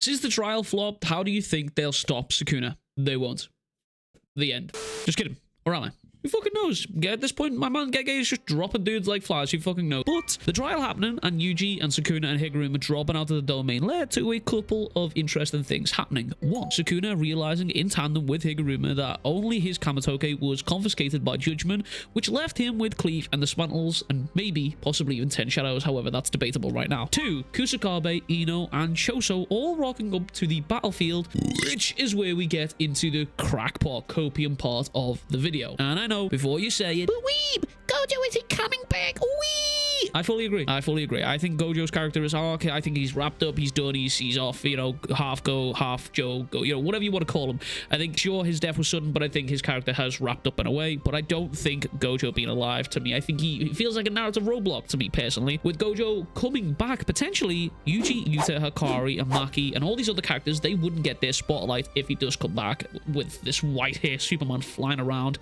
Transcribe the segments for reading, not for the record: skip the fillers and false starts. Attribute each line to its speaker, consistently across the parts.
Speaker 1: Since the trial flopped, how do you think they'll stop Sukuna? They won't. The end. Just kidding. Or am I? Who fucking knows? At this point, my man Gege is just dropping dudes like flies. Who fucking knows? But the trial happening and Yuji and Sukuna and Higuruma dropping out of the domain led to a couple of interesting things happening. One, Sukuna realizing in tandem with Higuruma that only his Kamitoke was confiscated by Judgeman, which left him with Cleave and the Spantles and maybe, possibly even 10 Shadows. However, that's debatable right now. Two, Kusakabe, Eno, and Choso all rocking up to the battlefield, which is where we get into the crackpot copium part of the video. And I know before you say it, but weeb, Gojo isn't coming back. Wee! I fully agree. I fully agree. I think Gojo's character is okay. I think he's wrapped up. He's done. He's off. You know, half go, half Joe go. You know, whatever you want to call him. I think sure his death was sudden, but I think his character has wrapped up in a way. But I don't think Gojo being alive to me. I think he feels like a narrative roadblock to me personally. With Gojo coming back potentially, Yuji, Yuta, Hikari, and Maki, and all these other characters, they wouldn't get their spotlight if he does come back with this white hair Superman flying around.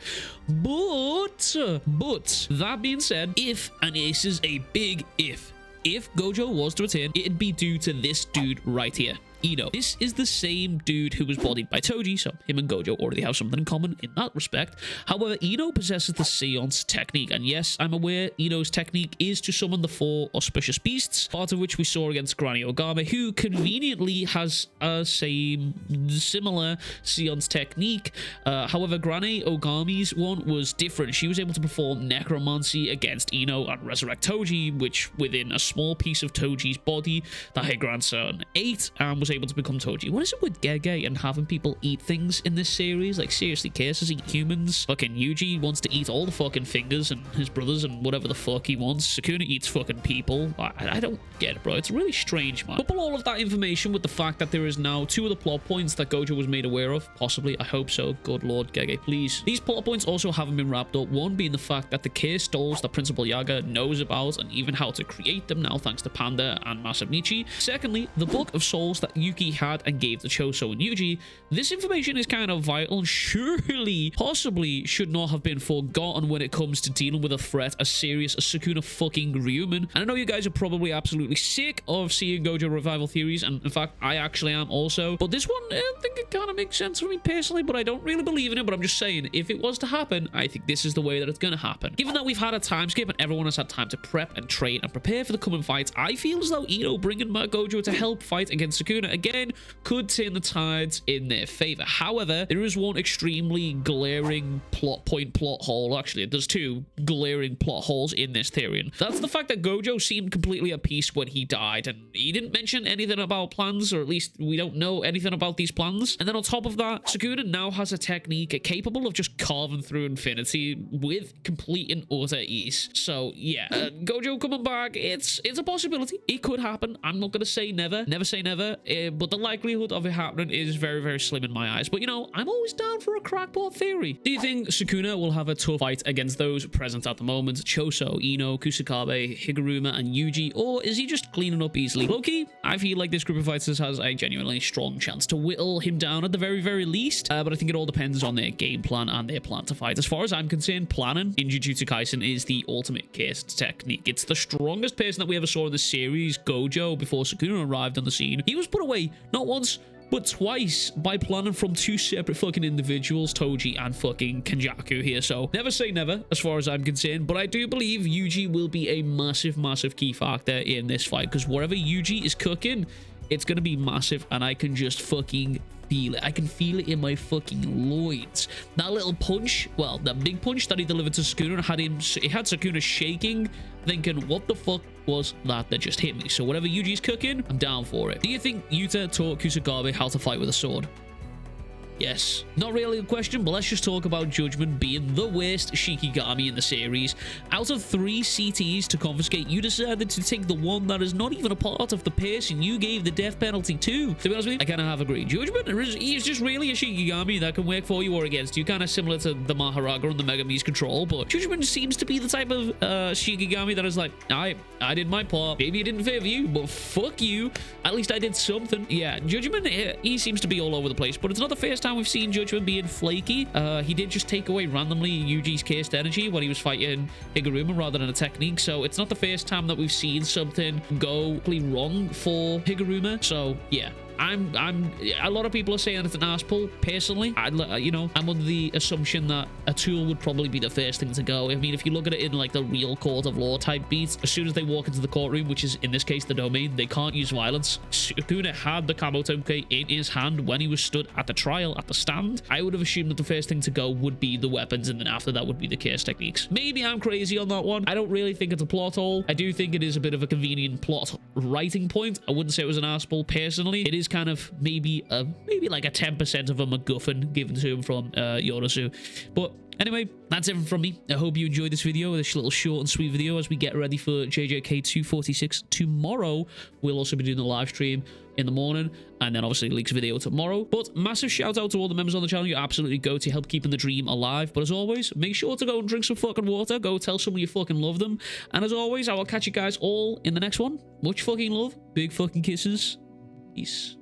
Speaker 1: But that being said, if, and this is a big if Gojo was to return, it'd be due to this dude right here, Eno. This is the same dude who was bodied by Toji, so him and Gojo already have something in common in that respect. However, Eno possesses the seance technique, and yes, I'm aware Eno's technique is to summon the 4 auspicious beasts, part of which we saw against Granny Ogame, who conveniently has a similar seance technique. However, Granny Ogame's one was different. She was able to perform necromancy against Eno and resurrect Toji, which within a small piece of Toji's body that her grandson ate, and was able to become Toji. What is it with Gege and having people eat things in this series? Like, seriously, cases eat humans. Fucking Yuji wants to eat all the fucking fingers and his brothers and whatever the fuck he wants. Sukuna eats fucking people. I don't get it, bro. It's really strange, man. Couple all of that information with the fact that there is now 2 of the plot points that Gojo was made aware of. Possibly. I hope so. Good lord, Gege, please. These plot points also haven't been wrapped up. One being the fact that the case stalls that Principal Yaga knows about and even how to create them now thanks to Panda and Masamichi. Secondly, the Book of Souls that Yuki had and gave to Choso and Yuji. This information is kind of vital and surely, possibly, should not have been forgotten when it comes to dealing with a threat as serious as Sukuna fucking Ryomen. And I know you guys are probably absolutely sick of seeing Gojo revival theories, and in fact, I actually am also. But this one, I think it kind of makes sense for me personally, but I don't really believe in it. But I'm just saying, if it was to happen, I think this is the way that it's going to happen. Given that we've had a time skip and everyone has had time to prep and train and prepare for the coming fights, I feel as though Eno bringing back Gojo to help fight against Sukuna again could turn the tides in their favor. However, there is one extremely glaring plot hole. Actually, there's 2 glaring plot holes in this theory. And that's the fact that Gojo seemed completely at peace when he died, and he didn't mention anything about plans, or at least we don't know anything about these plans. And then on top of that, Sukuna now has a technique capable of just carving through infinity with complete and utter ease. So yeah, Gojo coming back, it's a possibility. It could happen. I'm not gonna say never say never, but the likelihood of it happening is very, very slim in my eyes. But you know, I'm always down for a crackpot theory. Do you think Sukuna will have a tough fight against those present at the moment? Choso, Eno, Kusakabe, Higuruma, and Yuji, or is he just cleaning up easily? Low-key, I feel like this group of fighters has a genuinely strong chance to whittle him down at the very, very least. But I think it all depends on their game plan and their plan to fight. As far as I'm concerned, planning in Jujutsu Kaisen is the ultimate cursed technique. It's the strongest person that we ever saw in the series, Gojo, before Sukuna arrived on the scene. He was put away not once, but twice by planning from 2 separate fucking individuals, Toji and fucking Kenjaku here. So never say never as far as I'm concerned, but I do believe Yuji will be a massive, massive key factor in this fight, because whatever Yuji is cooking, it's gonna be massive, and I can just fucking feel it. I can feel it in my fucking loins. That little punch, well, that big punch that he delivered to Sukuna had Sukuna shaking, thinking, what the fuck was that just hit me? So whatever Yuji's cooking, I'm down for it. Do you think Yuta taught Kusakabe how to fight with a sword? Yes. Not really a question, but let's just talk about Judgeman being the worst Shikigami in the series. Out of 3 CTs to confiscate, you decided to take the one that is not even a part of the person you gave the death penalty to. To be honest with you, I kind of have agreed. Judgeman, he's just really a Shikigami that can work for you or against you, kind of similar to the Maharaga and the Megame's control, but Judgeman seems to be the type of Shikigami that is like, I did my part. Maybe it didn't favor you, but fuck you. At least I did something. Yeah, Judgeman, he seems to be all over the place, but it's not the first time we've seen Judgeman being flaky. He did just take away randomly Yuji's cursed energy when he was fighting Higuruma rather than a technique, so it's not the first time that we've seen something go wrong for Higuruma. So yeah, A lot of people are saying it's an ass pull. Personally, I'm under the assumption that a tool would probably be the first thing to go. I mean, if you look at it in like the real court of law type beats, as soon as they walk into the courtroom, which is in this case the domain, they can't use violence. Sukuna had the Kabutoke in his hand when he was stood at the trial, at the stand. I would have assumed that the first thing to go would be the weapons, and then after that would be the curse techniques. Maybe I'm crazy on that one. I don't really think it's a plot hole. I do think it is a bit of a convenient plot writing point. I wouldn't say it was an ass pull personally. It is kind of maybe like a 10% of a MacGuffin given to him from Yorosu. But anyway, that's everything from me. I hope you enjoyed this video, this little short and sweet video as we get ready for JJK 246 tomorrow. We'll also be doing the live stream in the morning, and then obviously Leaks video tomorrow. But massive shout out to all the members on the channel. You absolutely go to help keeping the dream alive. But as always, make sure to go and drink some fucking water. Go tell someone you fucking love them. And as always, I will catch you guys all in the next one. Much fucking love. Big fucking kisses. Peace.